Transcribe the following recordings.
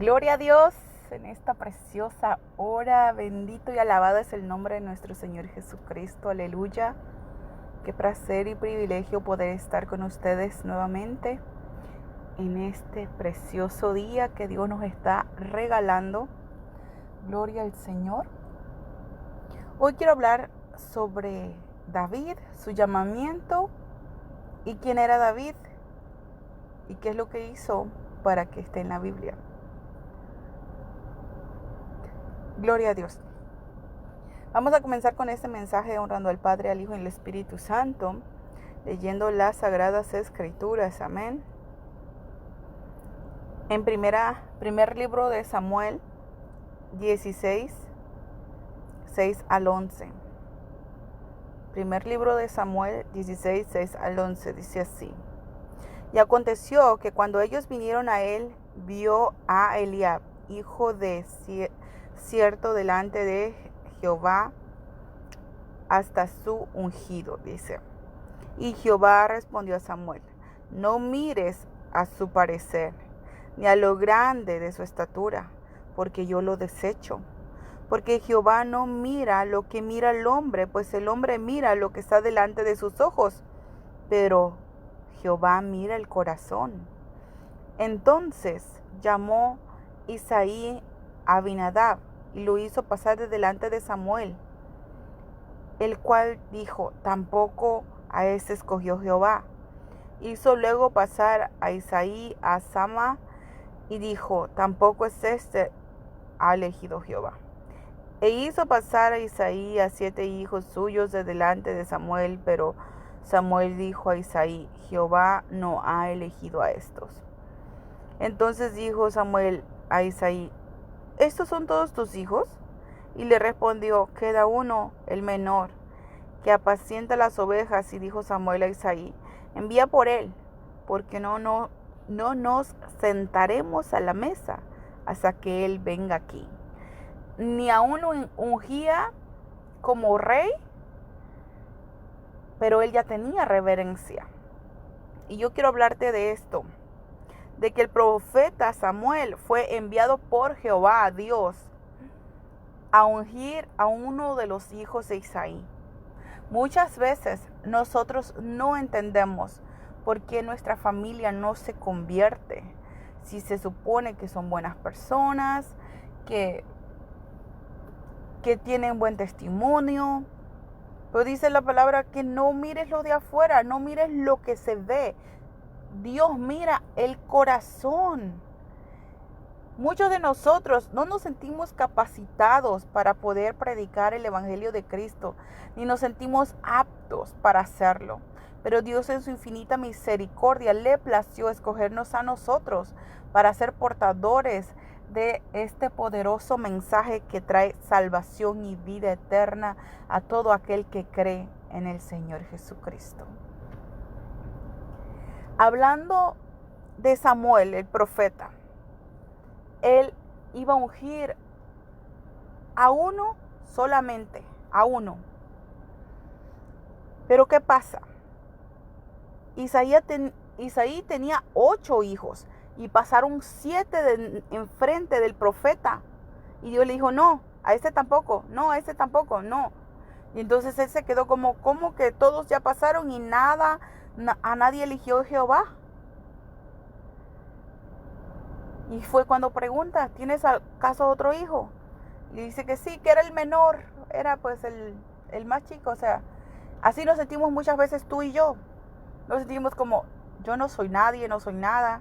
Gloria a Dios en esta preciosa hora. Bendito y alabado es el nombre de nuestro Señor Jesucristo. Aleluya. Qué placer y privilegio poder estar con ustedes nuevamente en este precioso día que Dios nos está regalando. Gloria al Señor. Hoy quiero hablar sobre David, su llamamiento y quién era David y qué es lo que hizo para que esté en la Biblia. Gloria a Dios. Vamos a comenzar con este mensaje honrando al Padre, al Hijo y al Espíritu Santo, leyendo las Sagradas Escrituras. Amén. En primer libro de Samuel 16, 6 al 11. Primer libro de Samuel 16, 6 al 11, dice así. Y aconteció que cuando ellos vinieron a él, vio a Eliab, hijo de cierto, delante de Jehová hasta su ungido, dice. Y Jehová respondió a Samuel: no mires a su parecer, ni a lo grande de su estatura, porque yo lo desecho. Porque Jehová no mira lo que mira el hombre, pues el hombre mira lo que está delante de sus ojos, pero Jehová mira el corazón. Entonces llamó Isaí a Abinadab y lo hizo pasar de delante de Samuel, el cual dijo: tampoco a ese escogió Jehová. Hizo luego pasar a Isaí a Sama y dijo: tampoco es este ha elegido Jehová. E hizo pasar a Isaí a 7 hijos suyos de delante de Samuel, pero Samuel dijo a Isaí: Jehová no ha elegido a estos. Entonces dijo Samuel a Isaí: ¿estos son todos tus hijos? Y le respondió: queda uno, el menor, que apacienta las ovejas. Y dijo Samuel a Isaí: envía por él, porque no nos sentaremos a la mesa hasta que él venga aquí. Ni aún lo ungía como rey, pero él ya tenía reverencia. Y yo quiero hablarte de esto, de que el profeta Samuel fue enviado por Jehová, a Dios, a ungir a uno de los hijos de Isaí. Muchas veces nosotros no entendemos por qué nuestra familia no se convierte, si se supone que son buenas personas, que tienen buen testimonio. Pero dice la palabra que no mires lo de afuera, no mires lo que se ve. Dios mira el corazón. Muchos de nosotros no nos sentimos capacitados para poder predicar el Evangelio de Cristo, ni nos sentimos aptos para hacerlo. Pero Dios en su infinita misericordia le plació escogernos a nosotros para ser portadores de este poderoso mensaje que trae salvación y vida eterna a todo aquel que cree en el Señor Jesucristo. Hablando de Samuel, el profeta, él iba a ungir a uno solamente, a uno. Pero ¿qué pasa? Isaí tenía 8 hijos y pasaron 7 enfrente del profeta. Y Dios le dijo: no, a este tampoco, no, a este tampoco, no. Y entonces él se quedó como que todos ya pasaron y a nadie eligió Jehová. Y fue cuando pregunta: ¿tienes acaso otro hijo? Y dice que sí, que era el menor, era pues el más chico. O sea, así nos sentimos muchas veces tú y yo. Nos sentimos como: yo no soy nadie, no soy nada.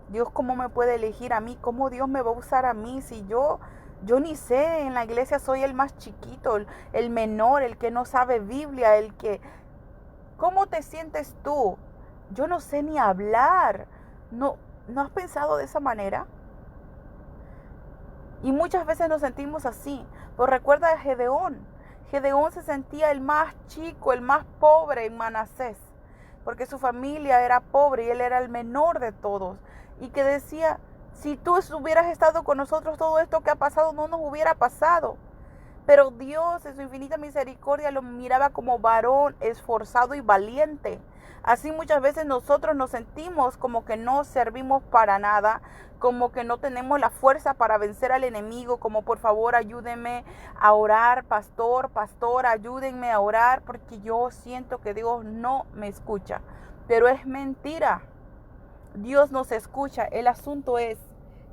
Dios, ¿cómo me puede elegir a mí? ¿Cómo Dios me va a usar a mí si yo ni sé? En la iglesia soy el más chiquito, el menor, el que no sabe Biblia, el que... ¿Cómo te sientes tú? Yo no sé ni hablar. ¿No has pensado de esa manera? Y muchas veces nos sentimos así. Pues recuerda a Gedeón. Gedeón se sentía el más chico, el más pobre en Manasés, porque su familia era pobre y él era el menor de todos. Y que decía: si tú hubieras estado con nosotros, todo esto que ha pasado no nos hubiera pasado. Pero Dios en su infinita misericordia lo miraba como varón esforzado y valiente. Así muchas veces nosotros nos sentimos como que no servimos para nada, como que no tenemos la fuerza para vencer al enemigo, como por favor ayúdenme a orar, pastor, ayúdenme a orar, porque yo siento que Dios no me escucha. Pero es mentira. Dios nos escucha. El asunto es,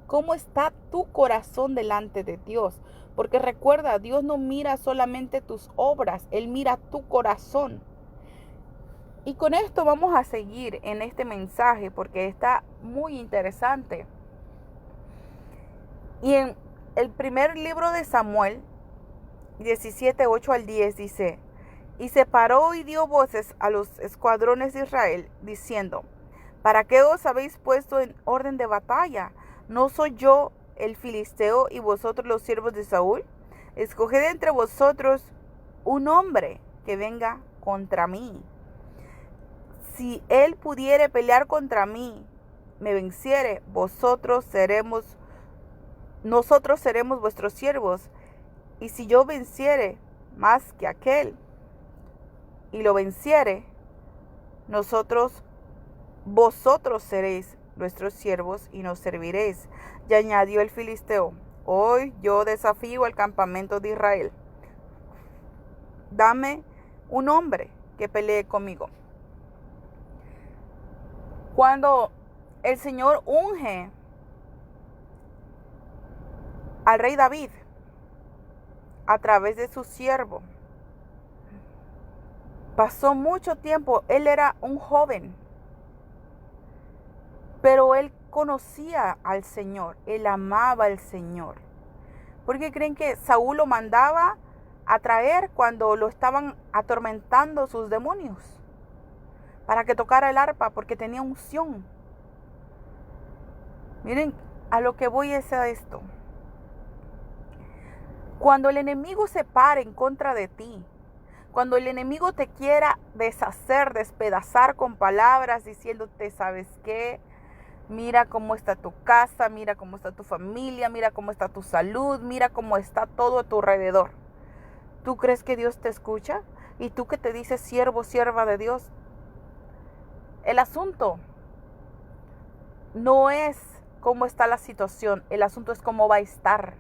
¿cómo está tu corazón delante de Dios? Porque recuerda, Dios no mira solamente tus obras, Él mira tu corazón. Y con esto vamos a seguir en este mensaje porque está muy interesante. Y en el primer libro de Samuel, 17, 8 al 10 dice: y se paró y dio voces a los escuadrones de Israel, diciendo: ¿para qué os habéis puesto en orden de batalla? ¿No soy yo el filisteo y vosotros los siervos de Saúl? Escoged entre vosotros un hombre que venga contra mí. Si él pudiere pelear contra mí, me venciere, nosotros seremos vuestros siervos. Y si yo venciere más que aquel, y lo venciere, vosotros seréis nuestros siervos y nos serviréis. Y añadió el filisteo: hoy yo desafío al campamento de Israel. Dame un hombre que pelee conmigo. Cuando el Señor unge al rey David a través de su siervo, pasó mucho tiempo. Él era un joven, pero él conocía al Señor, él amaba al Señor. ¿Por qué creen que Saúl lo mandaba a traer cuando lo estaban atormentando sus demonios? Para que tocara el arpa, porque tenía unción. Miren, a lo que voy es a esto. Cuando el enemigo se pare en contra de ti, cuando el enemigo te quiera deshacer, despedazar con palabras, diciéndote: ¿sabes qué? Mira cómo está tu casa, mira cómo está tu familia, mira cómo está tu salud, mira cómo está todo a tu alrededor. ¿Tú crees que Dios te escucha? ¿Y tú que te dices siervo, sierva de Dios? El asunto no es cómo está la situación, el asunto es cómo va a estar,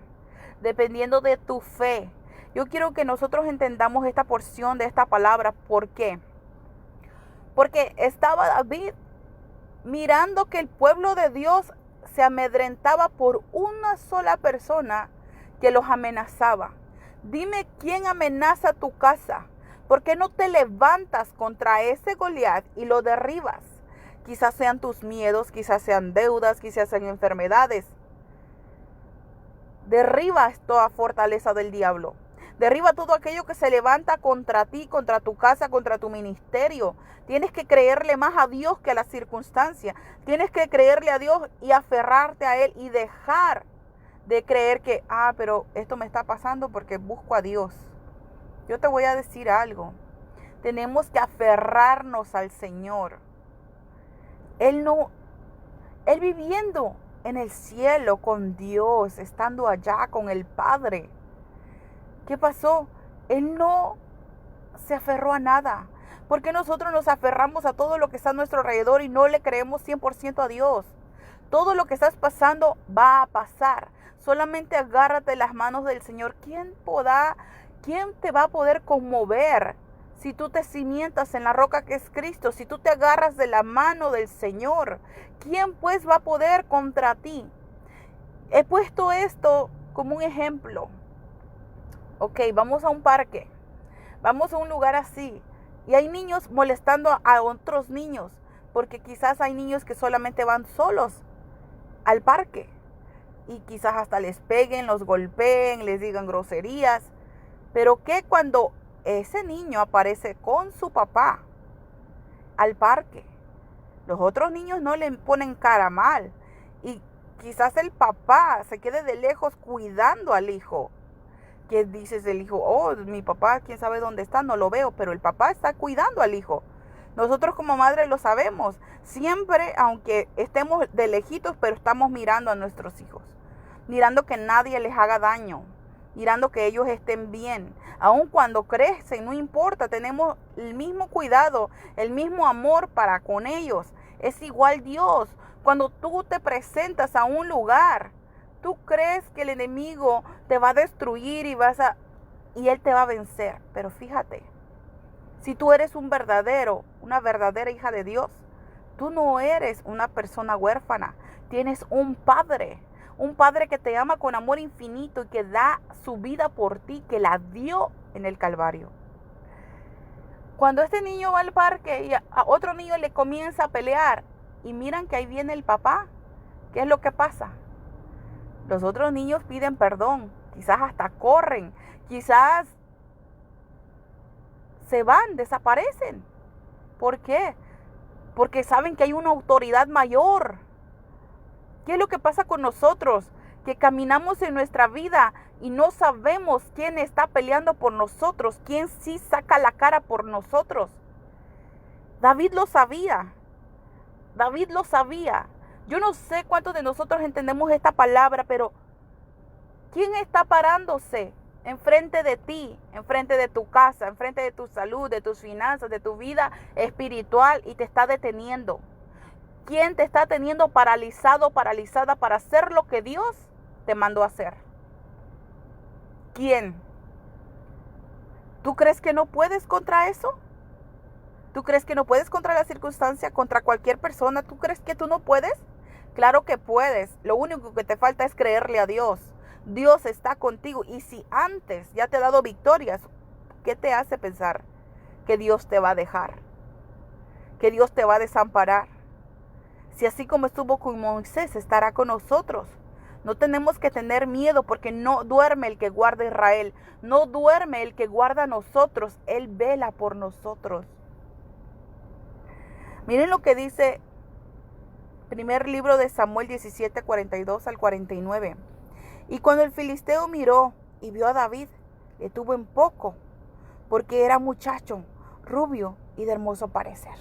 dependiendo de tu fe. Yo quiero que nosotros entendamos esta porción de esta palabra. ¿Por qué? Porque estaba David mirando que el pueblo de Dios se amedrentaba por una sola persona que los amenazaba. Dime quién amenaza tu casa. ¿Por qué no te levantas contra ese Goliat y lo derribas? Quizás sean tus miedos, quizás sean deudas, quizás sean enfermedades. Derriba toda fortaleza del diablo. Derriba todo aquello que se levanta contra ti, contra tu casa, contra tu ministerio. Tienes que creerle más a Dios que a la circunstancia. Tienes que creerle a Dios y aferrarte a Él y dejar de creer que, pero esto me está pasando porque busco a Dios. Yo te voy a decir algo. Tenemos que aferrarnos al Señor. Él viviendo en el cielo con Dios, estando allá con el Padre. ¿Qué pasó? Él no se aferró a nada. Porque nosotros nos aferramos a todo lo que está a nuestro alrededor y no le creemos 100% a Dios. Todo lo que estás pasando va a pasar. Solamente agárrate las manos del Señor. ¿Quién te va a poder conmover si tú te cimientas en la roca que es Cristo? Si tú te agarras de la mano del Señor, ¿quién pues va a poder contra ti? He puesto esto como un ejemplo. Ok, vamos a un parque, vamos a un lugar así, y hay niños molestando a otros niños, porque quizás hay niños que solamente van solos al parque, y quizás hasta les peguen, los golpeen, les digan groserías. Pero ¿qué cuando ese niño aparece con su papá al parque? Los otros niños no le ponen cara mal, y quizás el papá se quede de lejos cuidando al hijo. ¿Qué dices del hijo? Mi papá, quién sabe dónde está, no lo veo, pero el papá está cuidando al hijo. Nosotros como madres lo sabemos. Siempre, aunque estemos de lejitos, pero estamos mirando a nuestros hijos. Mirando que nadie les haga daño. Mirando que ellos estén bien. Aun cuando crecen, no importa, tenemos el mismo cuidado, el mismo amor para con ellos. Es igual Dios. Cuando tú te presentas a un lugar, tú crees que el enemigo te va a destruir y él te va a vencer. Pero fíjate, si tú eres una verdadera hija de Dios, tú no eres una persona huérfana. Tienes un padre que te ama con amor infinito y que da su vida por ti, que la dio en el Calvario. Cuando este niño va al parque y a otro niño le comienza a pelear y miran que ahí viene el papá, ¿qué es lo que pasa? Los otros niños piden perdón, quizás hasta corren, quizás se van, desaparecen. ¿Por qué? Porque saben que hay una autoridad mayor. ¿Qué es lo que pasa con nosotros? Que caminamos en nuestra vida y no sabemos quién está peleando por nosotros, quién sí saca la cara por nosotros. David lo sabía. David lo sabía. Yo no sé cuántos de nosotros entendemos esta palabra, pero ¿quién está parándose enfrente de ti, enfrente de tu casa, enfrente de tu salud, de tus finanzas, de tu vida espiritual y te está deteniendo? ¿Quién te está teniendo paralizado, paralizada para hacer lo que Dios te mandó a hacer? ¿Quién? ¿Tú crees que no puedes contra eso? ¿Tú crees que no puedes contra la circunstancia, contra cualquier persona? ¿Tú crees que tú no puedes? Claro que puedes. Lo único que te falta es creerle a Dios. Dios está contigo. Y si antes ya te ha dado victorias, ¿qué te hace pensar que Dios te va a dejar? Que Dios te va a desamparar. Si así como estuvo con Moisés, estará con nosotros. No tenemos que tener miedo porque no duerme el que guarda a Israel. No duerme el que guarda a nosotros. Él vela por nosotros. Miren lo que dice primer libro de Samuel 17, 42 al 49. Y cuando el filisteo miró y vio a David, le tuvo en poco, porque era muchacho, rubio y de hermoso parecer.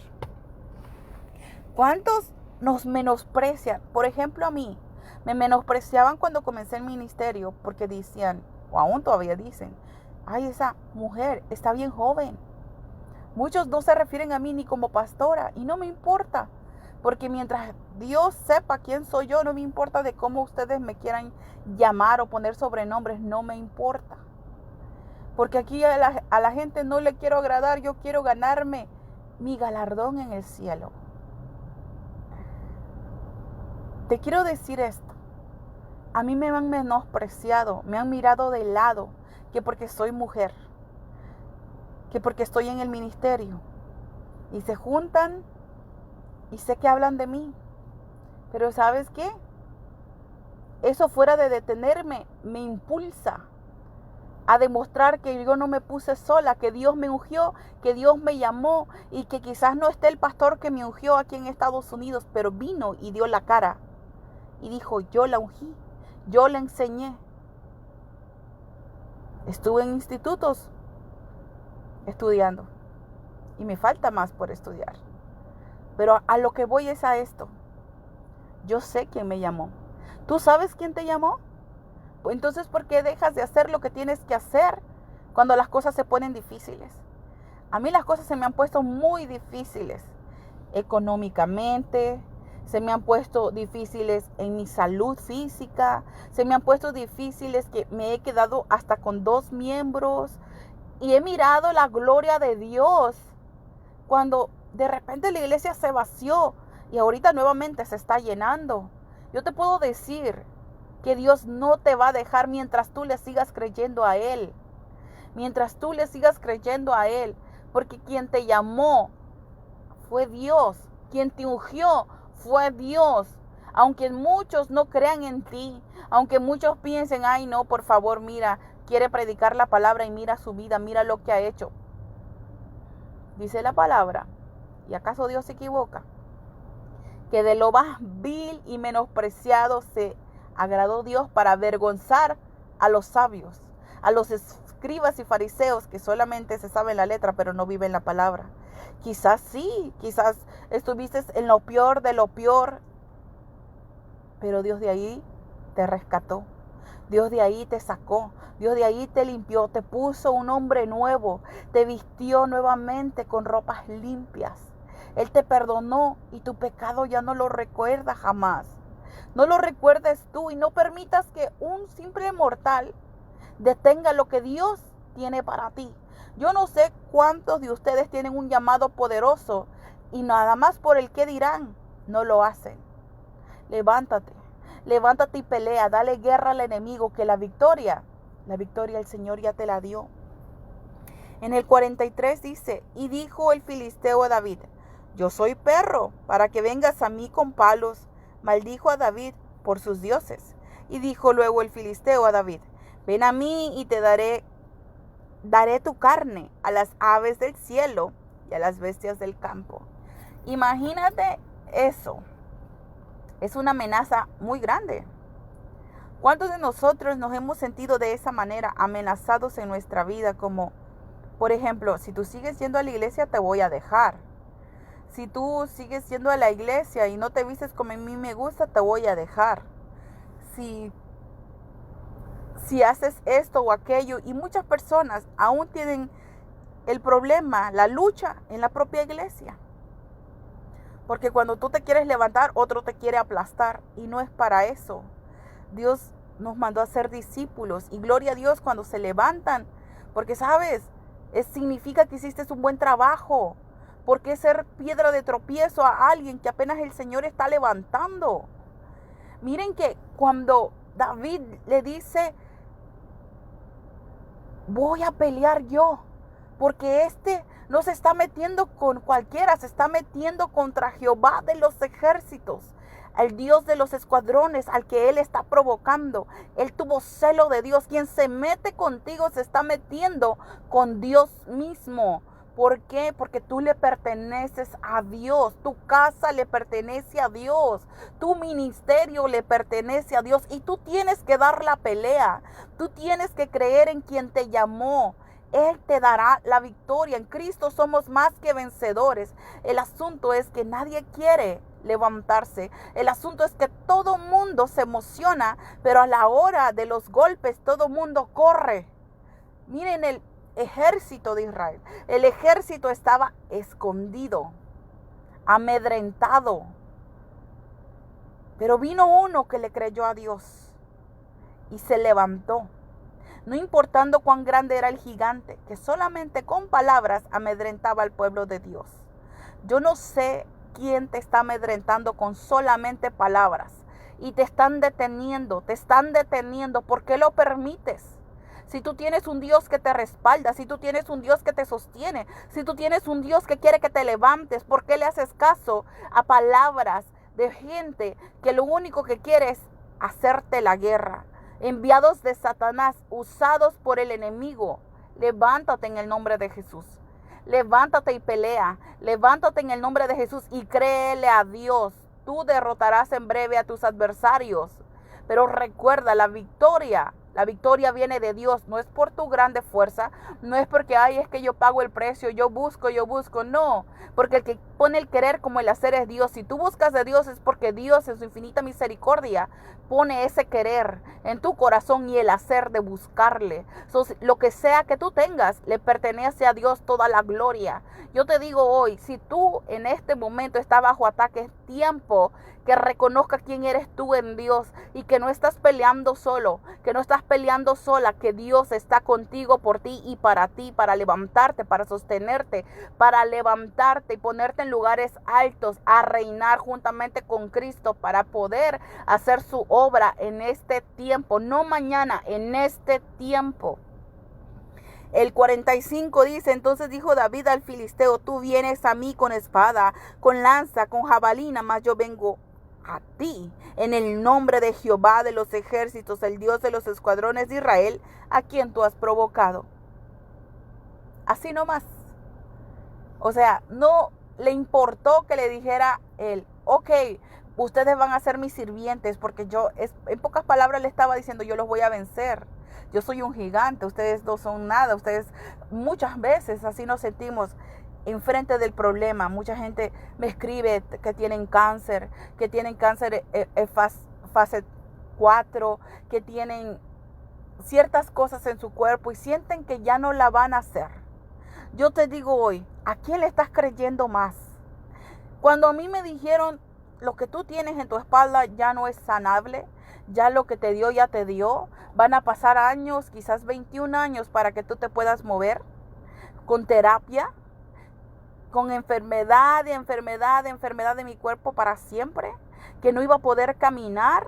¿Cuántos nos menosprecian? Por ejemplo, a mí, me menospreciaban cuando comencé el ministerio, porque decían, o aún todavía dicen, ay, esa mujer está bien joven. Muchos no se refieren a mí ni como pastora, y no me importa, porque mientras Dios sepa quién soy yo, no me importa de cómo ustedes me quieran llamar o poner sobrenombres, no me importa. Porque aquí a la gente no le quiero agradar, yo quiero ganarme mi galardón en el cielo. Te quiero decir esto, a mí me han menospreciado, me han mirado de lado, que porque soy mujer, que porque estoy en el ministerio, y se juntan y sé que hablan de mí, pero ¿sabes qué? Eso fuera de detenerme, me impulsa a demostrar que yo no me puse sola, que Dios me ungió, que Dios me llamó y que quizás no esté el pastor que me ungió aquí en Estados Unidos, pero vino y dio la cara y dijo, yo la ungí, yo la enseñé. Estuve en institutos estudiando y me falta más por estudiar. Pero a lo que voy es a esto. Yo sé quién me llamó. ¿Tú sabes quién te llamó? Pues entonces, ¿por qué dejas de hacer lo que tienes que hacer cuando las cosas se ponen difíciles? A mí las cosas se me han puesto muy difíciles. Económicamente, se me han puesto difíciles en mi salud física, se me han puesto difíciles que me he quedado hasta con 2 miembros y he mirado la gloria de Dios cuando de repente la iglesia se vació y ahorita nuevamente se está llenando. Yo te puedo decir que Dios no te va a dejar mientras tú le sigas creyendo a Él. Mientras tú le sigas creyendo a Él. Porque quien te llamó fue Dios. Quien te ungió fue Dios. Aunque muchos no crean en ti. Aunque muchos piensen, ay no, por favor, mira, quiere predicar la palabra y mira su vida, mira lo que ha hecho. Dice la palabra, ¿y acaso Dios se equivoca? Que de lo más vil y menospreciado se agradó Dios para avergonzar a los sabios, a los escribas y fariseos que solamente se saben la letra pero no viven la palabra. Quizás sí, quizás estuviste en lo peor de lo peor, pero Dios de ahí te rescató. Dios de ahí te sacó, Dios de ahí te limpió, te puso un hombre nuevo, te vistió nuevamente con ropas limpias. Él te perdonó y tu pecado ya no lo recuerda jamás. No lo recuerdes tú y no permitas que un simple mortal detenga lo que Dios tiene para ti. Yo no sé cuántos de ustedes tienen un llamado poderoso y nada más por el que dirán, no lo hacen. Levántate, levántate y pelea, dale guerra al enemigo, que la victoria el Señor ya te la dio. En el 43 dice, y dijo el filisteo a David, yo soy perro para que vengas a mí con palos. Maldijo a David por sus dioses. Y dijo luego el filisteo a David, ven a mí y te daré tu carne a las aves del cielo y a las bestias del campo. Imagínate eso. Es una amenaza muy grande. ¿Cuántos de nosotros nos hemos sentido de esa manera, amenazados en nuestra vida? Como, por ejemplo, si tú sigues yendo a la iglesia, te voy a dejar. Si tú sigues yendo a la iglesia y no te vistes como a mí me gusta, te voy a dejar. Si haces esto o aquello, y muchas personas aún tienen el problema, la lucha en la propia iglesia. Porque cuando tú te quieres levantar, otro te quiere aplastar, y no es para eso. Dios nos mandó a ser discípulos, y gloria a Dios cuando se levantan, porque sabes, significa que hiciste un buen trabajo. ¿Por qué ser piedra de tropiezo a alguien que apenas el Señor está levantando? Miren que cuando David le dice, voy a pelear yo, porque no se está metiendo con cualquiera, se está metiendo contra Jehová de los ejércitos, al Dios de los escuadrones, al que él está provocando. Él tuvo celo de Dios. Quien se mete contigo se está metiendo con Dios mismo. ¿Por qué? Porque tú le perteneces a Dios, tu casa le pertenece a Dios, tu ministerio le pertenece a Dios, y tú tienes que dar la pelea, tú tienes que creer en quien te llamó. Él te dará la victoria. En Cristo somos más que vencedores. El asunto es que nadie quiere levantarse. El asunto es que todo mundo se emociona, pero a la hora de los golpes todo mundo corre. Miren el ejército de Israel. El ejército estaba escondido, amedrentado. Pero vino uno que le creyó a Dios y se levantó. No importando cuán grande era el gigante, que solamente con palabras amedrentaba al pueblo de Dios. Yo no sé quién te está amedrentando con solamente palabras y te están deteniendo. ¿Por qué lo permites? Si tú tienes un Dios que te respalda, si tú tienes un Dios que te sostiene, si tú tienes un Dios que quiere que te levantes, ¿por qué le haces caso a palabras de gente que lo único que quiere es hacerte la guerra? Enviados de Satanás, usados por el enemigo. Levántate en el nombre de Jesús. Levántate y pelea. Levántate en el nombre de Jesús y créele a Dios. Tú derrotarás en breve a tus adversarios. Pero recuerda, la victoria viene de Dios. No es por tu grande fuerza, no es porque, es que yo pago el precio, yo busco. No, porque el que pone el querer como el hacer es Dios. Si tú buscas de Dios es porque Dios en su infinita misericordia pone ese querer en tu corazón y el hacer de buscarle. Lo que sea que tú tengas, le pertenece a Dios toda la gloria. Yo te digo hoy, si tú en este momento estás bajo ataque, es tiempo que reconozca quién eres tú en Dios y que no estás peleando solo, que no estás peleando sola, que Dios está contigo, por ti, para levantarte, para sostenerte, para levantarte y ponerte en lugares altos, a reinar juntamente con Cristo para poder hacer su obra en este tiempo, no mañana, en este tiempo. El 45 dice, entonces dijo David al filisteo, tú vienes a mí con espada, con lanza, con jabalina, mas yo vengo a ti en el nombre de Jehová de los ejércitos, el Dios de los escuadrones de Israel, a quien tú has provocado. Así nomás. O sea, no le importó que le dijera él, ok, ustedes van a ser mis sirvientes, porque en pocas palabras le estaba diciendo, yo los voy a vencer. Yo soy un gigante, ustedes no son nada. Ustedes muchas veces así nos sentimos enfrente del problema. Mucha gente me escribe que tienen cáncer fase 4, que tienen ciertas cosas en su cuerpo y sienten que ya no la van a hacer. Yo te digo hoy, ¿a quién le estás creyendo más? Cuando a mí me dijeron, lo que tú tienes en tu espalda ya no es sanable, ya lo que te dio ya te dio, van a pasar años, quizás 21 años para que tú te puedas mover con terapia, con enfermedad de mi cuerpo para siempre, que no iba a poder caminar.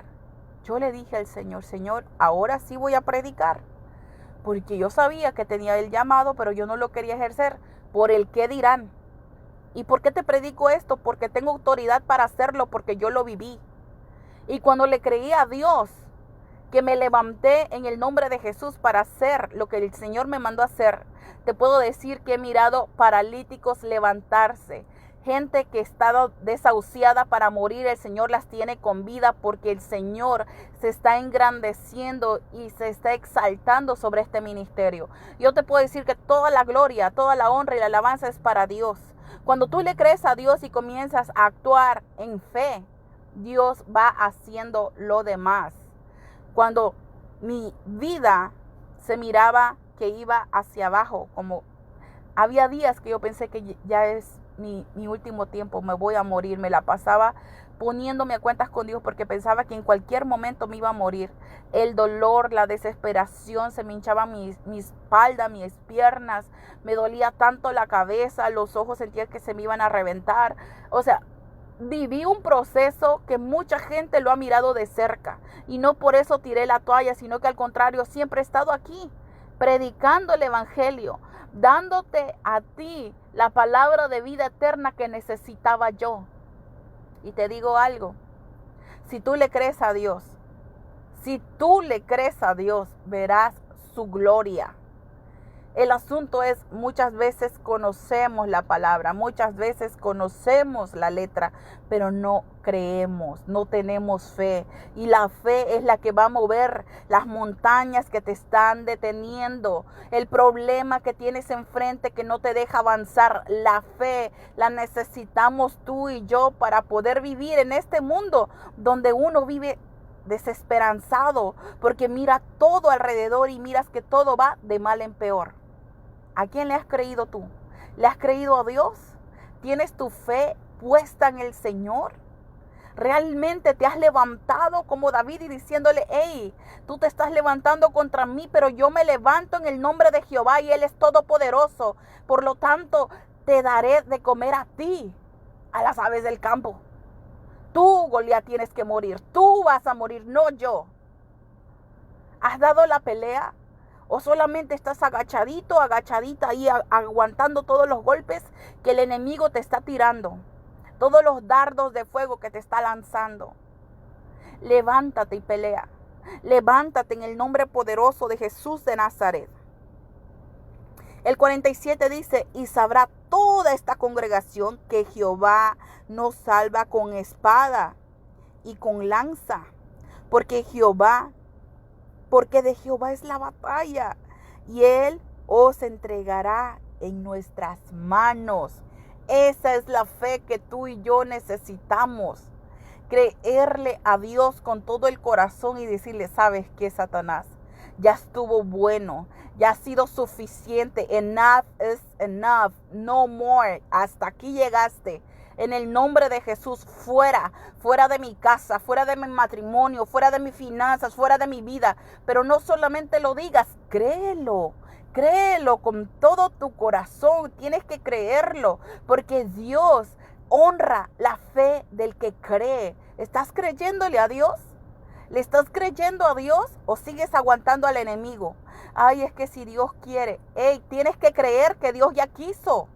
Yo le dije al Señor, Señor, ahora sí voy a predicar, porque yo sabía que tenía el llamado, pero yo no lo quería ejercer por el qué dirán. ¿Y por qué te predico esto? Porque tengo autoridad para hacerlo, porque yo lo viví. Y cuando le creí a Dios, que me levanté en el nombre de Jesús para hacer lo que el Señor me mandó a hacer, te puedo decir que he mirado paralíticos levantarse. Gente que estaba desahuciada para morir, el Señor las tiene con vida porque el Señor se está engrandeciendo y se está exaltando sobre este ministerio. Yo te puedo decir que toda la gloria, toda la honra y la alabanza es para Dios. Cuando tú le crees a Dios y comienzas a actuar en fe, Dios va haciendo lo demás. Cuando mi vida se miraba que iba hacia abajo, como había días que yo pensé que ya es mi último tiempo, me voy a morir, me la pasaba poniéndome a cuentas con Dios porque pensaba que en cualquier momento me iba a morir. El dolor, la desesperación, se me hinchaba mi espalda, mis piernas, me dolía tanto la cabeza, los ojos sentía que se me iban a reventar. O sea, viví un proceso que mucha gente lo ha mirado de cerca y no por eso tiré la toalla, sino que al contrario, siempre he estado aquí predicando el evangelio, dándote a ti la palabra de vida eterna que necesitaba yo. Y te digo algo, si tú le crees a Dios, verás su gloria. El asunto es, muchas veces conocemos la palabra, muchas veces conocemos la letra, pero no creemos, no tenemos fe. Y la fe es la que va a mover las montañas que te están deteniendo. El problema que tienes enfrente que no te deja avanzar. La fe la necesitamos tú y yo para poder vivir en este mundo donde uno vive desesperanzado, porque mira todo alrededor y miras que todo va de mal en peor. ¿A quién le has creído tú? ¿Le has creído a Dios? ¿Tienes tu fe puesta en el Señor? ¿Realmente te has levantado como David y diciéndole, hey, tú te estás levantando contra mí, pero yo me levanto en el nombre de Jehová y Él es todopoderoso? Por lo tanto, te daré de comer a ti, a las aves del campo. Tú, Goliat, tienes que morir. Tú vas a morir, no yo. ¿Has dado la pelea? ¿O solamente estás agachadito, agachadita ahí, aguantando todos los golpes que el enemigo te está tirando? Todos los dardos de fuego que te está lanzando. Levántate y pelea. Levántate en el nombre poderoso de Jesús de Nazaret. El 47 dice, y sabrá toda esta congregación que Jehová nos salva con espada y con lanza, porque de Jehová es la batalla, y Él os entregará en nuestras manos. Esa es la fe que tú y yo necesitamos. Creerle a Dios con todo el corazón y decirle, ¿sabes qué, Satanás? Ya estuvo bueno, ya ha sido suficiente. Enough is enough, no more. Hasta aquí llegaste. En el nombre de Jesús, fuera de mi casa, fuera de mi matrimonio, fuera de mis finanzas, fuera de mi vida. Pero no solamente lo digas, créelo con todo tu corazón. Tienes que creerlo, porque Dios honra la fe del que cree. ¿Estás creyéndole a Dios? ¿Le estás creyendo a Dios o sigues aguantando al enemigo? Ay, es que si Dios quiere, tienes que creer que Dios ya quiso.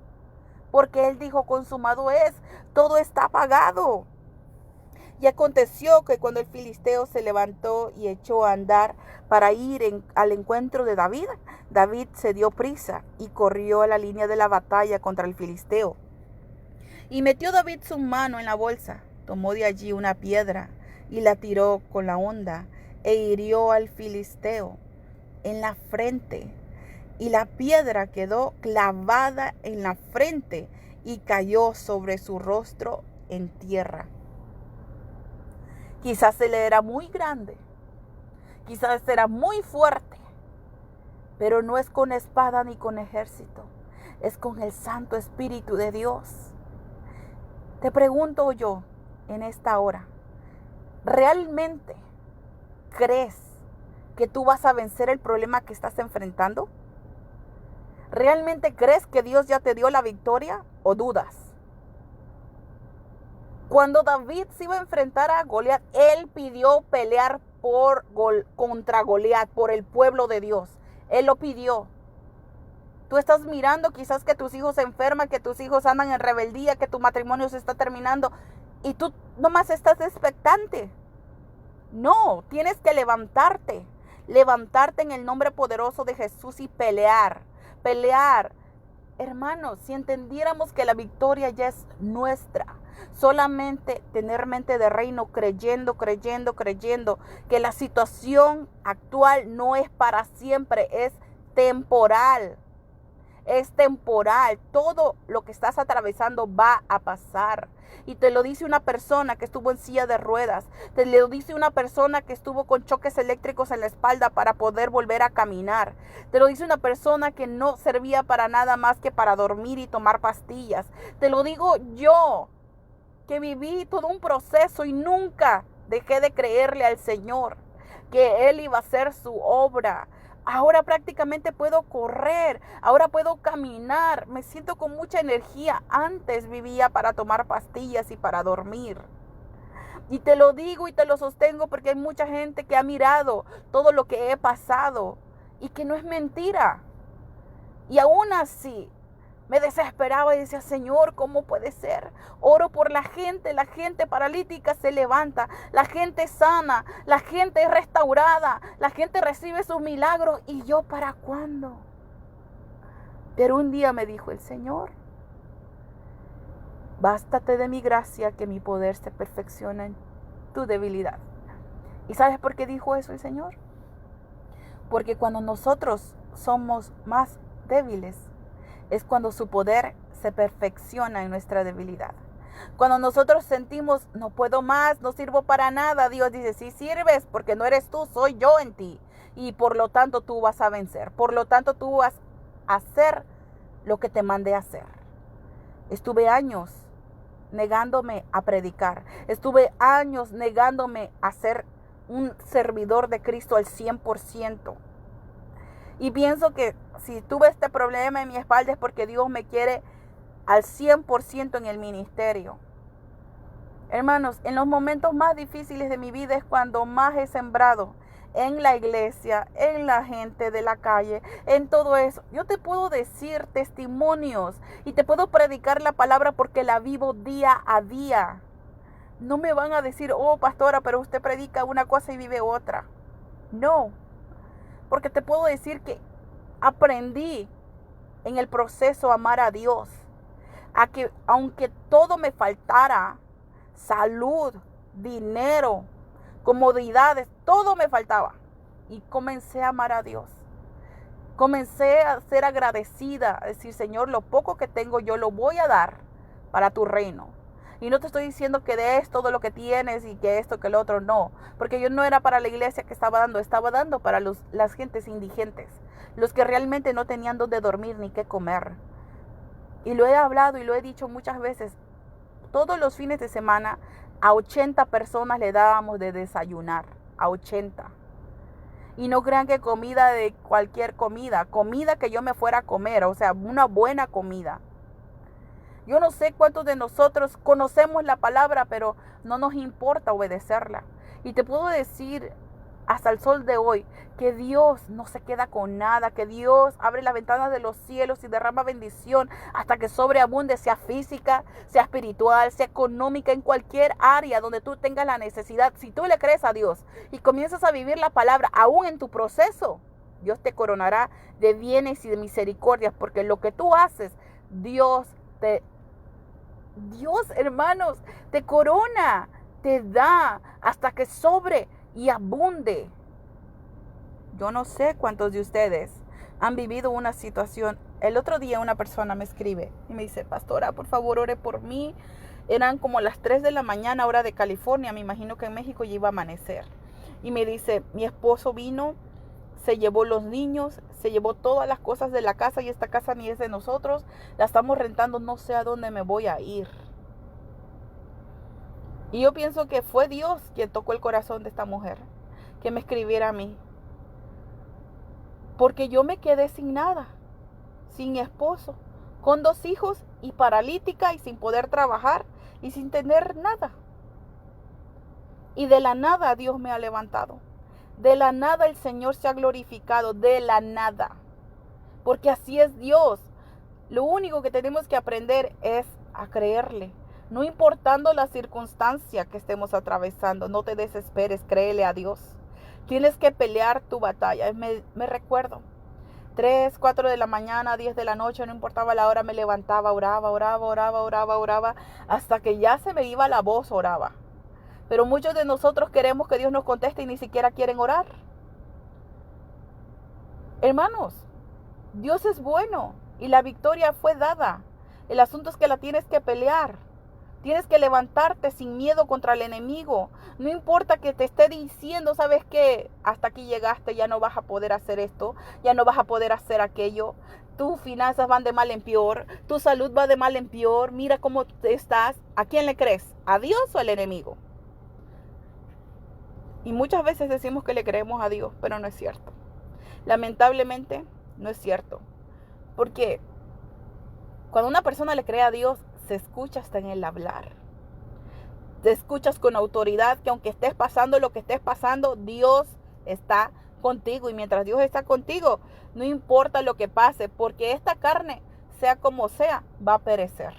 Porque Él dijo, consumado es, todo está pagado. Y aconteció que cuando el filisteo se levantó y echó a andar para ir al encuentro de David, David se dio prisa y corrió a la línea de la batalla contra el filisteo. Y metió David su mano en la bolsa, tomó de allí una piedra y la tiró con la honda e hirió al filisteo en la frente. Y la piedra quedó clavada en la frente y cayó sobre su rostro en tierra. Quizás él era muy grande, quizás era muy fuerte, pero no es con espada ni con ejército, es con el Santo Espíritu de Dios. Te pregunto yo en esta hora, ¿realmente crees que tú vas a vencer el problema que estás enfrentando? ¿Realmente crees que Dios ya te dio la victoria o dudas? Cuando David se iba a enfrentar a Goliat, él pidió pelear contra Goliat, por el pueblo de Dios. Él lo pidió. Tú estás mirando quizás que tus hijos se enferman, que tus hijos andan en rebeldía, que tu matrimonio se está terminando y tú nomás estás expectante. No, tienes que levantarte en el nombre poderoso de Jesús y pelear. Hermanos, si entendiéramos que la victoria ya es nuestra, solamente tener mente de reino, creyendo que la situación actual no es para siempre, es temporal. Es temporal. Todo lo que estás atravesando va a pasar. Y te lo dice una persona que estuvo en silla de ruedas. Te lo dice una persona que estuvo con choques eléctricos en la espalda para poder volver a caminar. Te lo dice una persona que no servía para nada más que para dormir y tomar pastillas. Te lo digo yo, que viví todo un proceso y nunca dejé de creerle al Señor que Él iba a hacer su obra. Ahora prácticamente puedo correr, ahora puedo caminar, me siento con mucha energía. Antes vivía para tomar pastillas y para dormir. Y te lo digo y te lo sostengo porque hay mucha gente que ha mirado todo lo que he pasado y que no es mentira. Y aún así me desesperaba y decía, Señor, ¿cómo puede ser? Oro por la gente paralítica se levanta, la gente sana, la gente es restaurada, la gente recibe sus milagros. ¿Y yo para cuándo? Pero un día me dijo el Señor, bástate de mi gracia, que mi poder se perfecciona en tu debilidad. ¿Y sabes por qué dijo eso el Señor? Porque cuando nosotros somos más débiles, es cuando su poder se perfecciona en nuestra debilidad. Cuando nosotros sentimos, no puedo más, no sirvo para nada, Dios dice, sí sirves, porque no eres tú, soy yo en ti. Y por lo tanto tú vas a vencer. Por lo tanto tú vas a hacer lo que te mandé a hacer. Estuve años negándome a predicar. Estuve años negándome a ser un servidor de Cristo al 100%. Y pienso que si tuve este problema en mi espalda es porque Dios me quiere al 100% en el ministerio. Hermanos, en los momentos más difíciles de mi vida es cuando más he sembrado en la iglesia, en la gente de la calle, en todo eso. Yo te puedo decir testimonios y te puedo predicar la palabra porque la vivo día a día. No me van a decir, oh pastora, pero usted predica una cosa y vive otra. No. Porque te puedo decir que aprendí en el proceso a amar a Dios. A que aunque todo me faltara, salud, dinero, comodidades, todo me faltaba. Y comencé a amar a Dios. Comencé a ser agradecida, a decir, Señor, lo poco que tengo yo lo voy a dar para tu reino. Y no te estoy diciendo que des todo lo que tienes y que esto, que lo otro, no. Porque yo no era para la iglesia que estaba dando para las gentes indigentes. Los que realmente no tenían dónde dormir ni qué comer. Y lo he hablado y lo he dicho muchas veces. Todos los fines de semana a 80 personas le dábamos de desayunar. A 80. Y no crean que comida de cualquier comida. Comida que yo me fuera a comer. O sea, una buena comida. Yo no sé cuántos de nosotros conocemos la palabra, pero no nos importa obedecerla. Y te puedo decir hasta el sol de hoy que Dios no se queda con nada, que Dios abre las ventanas de los cielos y derrama bendición hasta que sobreabunde, sea física, sea espiritual, sea económica, en cualquier área donde tú tengas la necesidad. Si tú le crees a Dios y comienzas a vivir la palabra aún en tu proceso, Dios te coronará de bienes y de misericordias, porque lo que tú haces, Dios, hermanos, te corona, te da hasta que sobre y abunde. Yo no sé cuántos de ustedes han vivido una situación. El otro día una persona me escribe y me dice, pastora, por favor, ore por mí. Eran como las 3 de la mañana, hora de California. Me imagino que en México ya iba a amanecer. Y me dice, mi esposo vino, se llevó los niños, se llevó todas las cosas de la casa y esta casa ni es de nosotros. La estamos rentando, no sé a dónde me voy a ir. Y yo pienso que fue Dios quien tocó el corazón de esta mujer, que me escribiera a mí. Porque yo me quedé sin nada, sin esposo, con 2 hijos y paralítica y sin poder trabajar y sin tener nada. Y de la nada Dios me ha levantado. De la nada el Señor se ha glorificado, de la nada. Porque así es Dios. Lo único que tenemos que aprender es a creerle. No importando la circunstancia que estemos atravesando, no te desesperes, créele a Dios. Tienes que pelear tu batalla. Me recuerdo, 3, 4 de la mañana, 10 de la noche, no importaba la hora, me levantaba, oraba, hasta que ya se me iba la voz, oraba. Pero muchos de nosotros queremos que Dios nos conteste y ni siquiera quieren orar. Hermanos, Dios es bueno y la victoria fue dada. El asunto es que la tienes que pelear. Tienes que levantarte sin miedo contra el enemigo. No importa que te esté diciendo, ¿sabes qué? Hasta aquí llegaste, ya no vas a poder hacer esto, ya no vas a poder hacer aquello. Tus finanzas van de mal en peor, tu salud va de mal en peor. Mira cómo estás. ¿A quién le crees? ¿A Dios o al enemigo? Y muchas veces decimos que le creemos a Dios, pero no es cierto. Lamentablemente, no es cierto. Porque cuando una persona le cree a Dios, se escucha hasta en el hablar. Te escuchas con autoridad que aunque estés pasando lo que estés pasando, Dios está contigo. Y mientras Dios está contigo, no importa lo que pase, porque esta carne, sea como sea, va a perecer.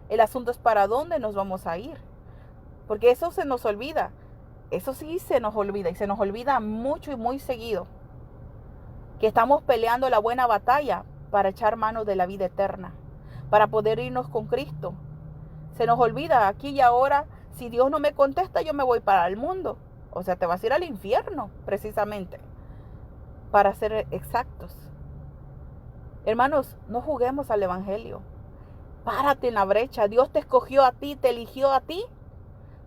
El asunto es para dónde nos vamos a ir. Porque eso se nos olvida. Eso sí se nos olvida, y se nos olvida mucho y muy seguido, que estamos peleando la buena batalla para echar mano de la vida eterna, para poder irnos con Cristo. Se nos olvida aquí y ahora, si Dios no me contesta, yo me voy para el mundo. O sea, te vas a ir al infierno, precisamente, para ser exactos. Hermanos, no juguemos al evangelio. Párate en la brecha. Dios te escogió a ti, te eligió a ti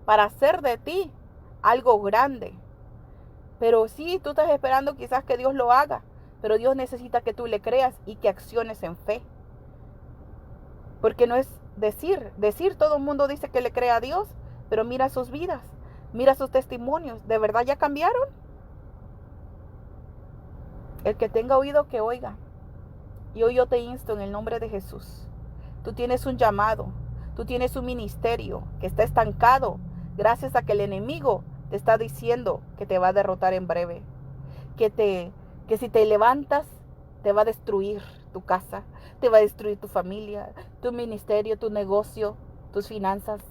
para hacer de ti algo grande. Pero sí, tú estás esperando quizás que Dios lo haga, pero Dios necesita que tú le creas y que acciones en fe. Porque no es decir, todo el mundo dice que le cree a Dios, pero mira sus vidas, mira sus testimonios, ¿de verdad ya cambiaron? El que tenga oído que oiga. Y hoy yo te insto en el nombre de Jesús. Tú tienes un llamado, tú tienes un ministerio que está estancado gracias a que el enemigo te está diciendo que te va a derrotar en breve, que si te levantas te va a destruir tu casa, te va a destruir tu familia, tu ministerio, tu negocio, tus finanzas.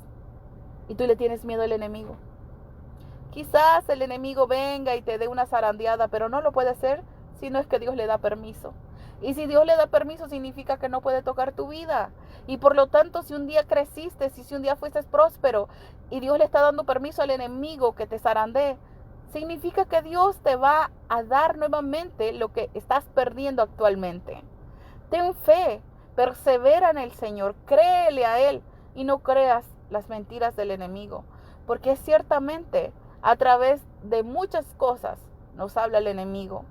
Y tú le tienes miedo al enemigo. Quizás el enemigo venga y te dé una zarandeada, pero no lo puede hacer si no es que Dios le da permiso. Y si Dios le da permiso, significa que no puede tocar tu vida. Y por lo tanto, si un día creciste, si un día fuiste próspero y Dios le está dando permiso al enemigo que te zarandee, significa que Dios te va a dar nuevamente lo que estás perdiendo actualmente. Ten fe, persevera en el Señor, créele a Él y no creas las mentiras del enemigo. Porque ciertamente a través de muchas cosas nos habla el enemigo.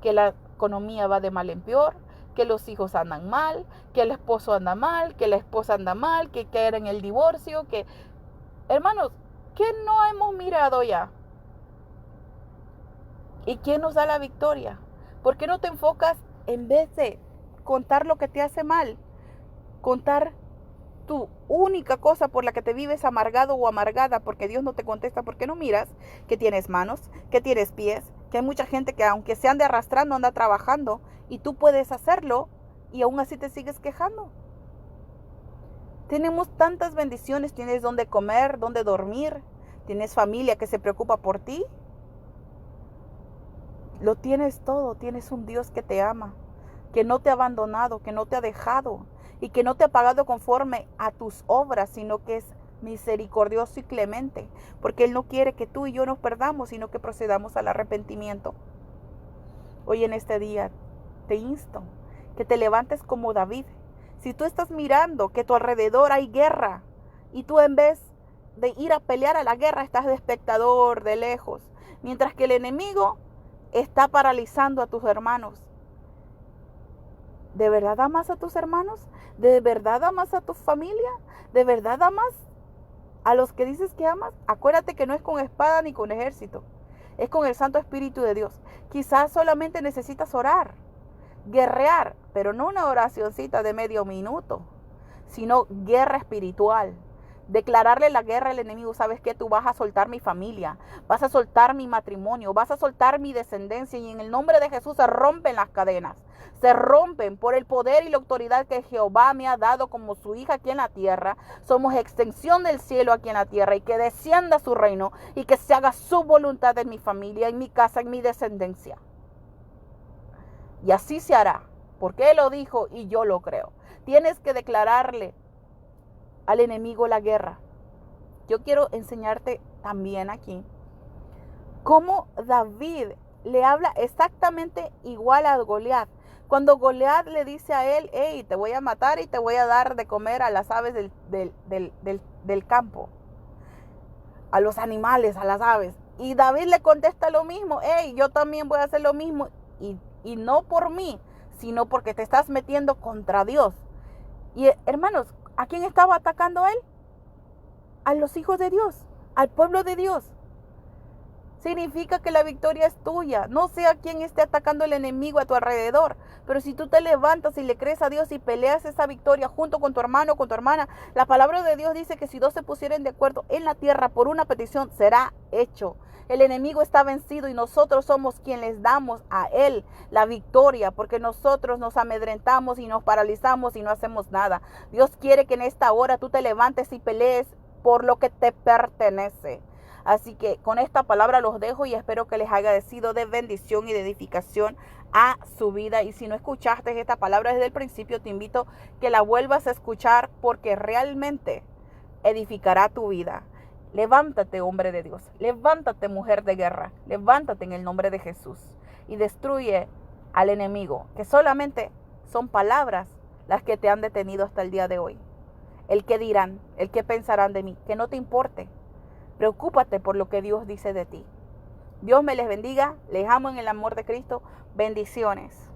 Que la economía va de mal en peor, que los hijos andan mal, que el esposo anda mal, que la esposa anda mal, que quieren el divorcio, que... Hermanos, ¿qué no hemos mirado ya? ¿Y quién nos da la victoria? ¿Por qué no te enfocas, en vez de contar lo que te hace mal, contar tu única cosa por la que te vives amargado o amargada porque Dios no te contesta? ¿Por qué no miras que tienes manos, que tienes pies, que hay mucha gente que aunque se ande arrastrando anda trabajando y tú puedes hacerlo y aún así te sigues quejando? Tenemos tantas bendiciones, tienes donde comer, donde dormir, tienes familia que se preocupa por ti. Lo tienes todo, tienes un Dios que te ama, que no te ha abandonado, que no te ha dejado y que no te ha pagado conforme a tus obras, sino que es misericordioso y clemente, porque Él no quiere que tú y yo nos perdamos, sino que procedamos al arrepentimiento. Hoy en este día te insto que te levantes como David. Si tú estás mirando que a tu alrededor hay guerra y tú en vez de ir a pelear a la guerra estás de espectador, de lejos, mientras que el enemigo está paralizando a tus hermanos. ¿De verdad amas a tus hermanos? ¿De verdad amas a tu familia? ¿De verdad amas A los que dices que amas, acuérdate que no es con espada ni con ejército, es con el Santo Espíritu de Dios. Quizás solamente necesitas orar, guerrear, pero no una oracioncita de medio minuto, sino guerra espiritual. Declararle la guerra al enemigo. ¿Sabes qué? Tú vas a soltar mi familia, vas a soltar mi matrimonio, vas a soltar mi descendencia, y en el nombre de Jesús se rompen las cadenas, se rompen por el poder y la autoridad que Jehová me ha dado como su hija aquí en la tierra. Somos extensión del cielo aquí en la tierra, y que descienda su reino y que se haga su voluntad en mi familia, en mi casa, en mi descendencia. Y así se hará, porque Él lo dijo y yo lo creo. Tienes que declararle al enemigo la guerra. Yo quiero enseñarte también aquí cómo David le habla exactamente igual a Goliat. Cuando Goliat le dice a él: hey, te voy a matar y te voy a dar de comer a las aves del campo, a los animales, a las aves. Y David le contesta lo mismo: hey, yo también voy a hacer lo mismo, y no por mí, sino porque te estás metiendo contra Dios. Y hermanos, ¿a quién estaba atacando él? A los hijos de Dios, al pueblo de Dios. Significa que la victoria es tuya. No sé a quién esté atacando el enemigo a tu alrededor, pero si tú te levantas y le crees a Dios y peleas esa victoria junto con tu hermano o con tu hermana, la palabra de Dios dice que si dos se pusieren de acuerdo en la tierra por una petición, será hecho. El enemigo está vencido y nosotros somos quienes les damos a él la victoria, porque nosotros nos amedrentamos y nos paralizamos y no hacemos nada. Dios quiere que en esta hora tú te levantes y pelees por lo que te pertenece. Así que con esta palabra los dejo y espero que les haya sido de bendición y de edificación a su vida. Y si no escuchaste esta palabra desde el principio, te invito que la vuelvas a escuchar, porque realmente edificará tu vida. Levántate, hombre de Dios. Levántate, mujer de guerra. Levántate en el nombre de Jesús y destruye al enemigo, que solamente son palabras las que te han detenido hasta el día de hoy. El que dirán, el que pensarán de mí, que no te importe. Preocúpate por lo que Dios dice de ti. Dios me les bendiga. Les amo en el amor de Cristo. Bendiciones.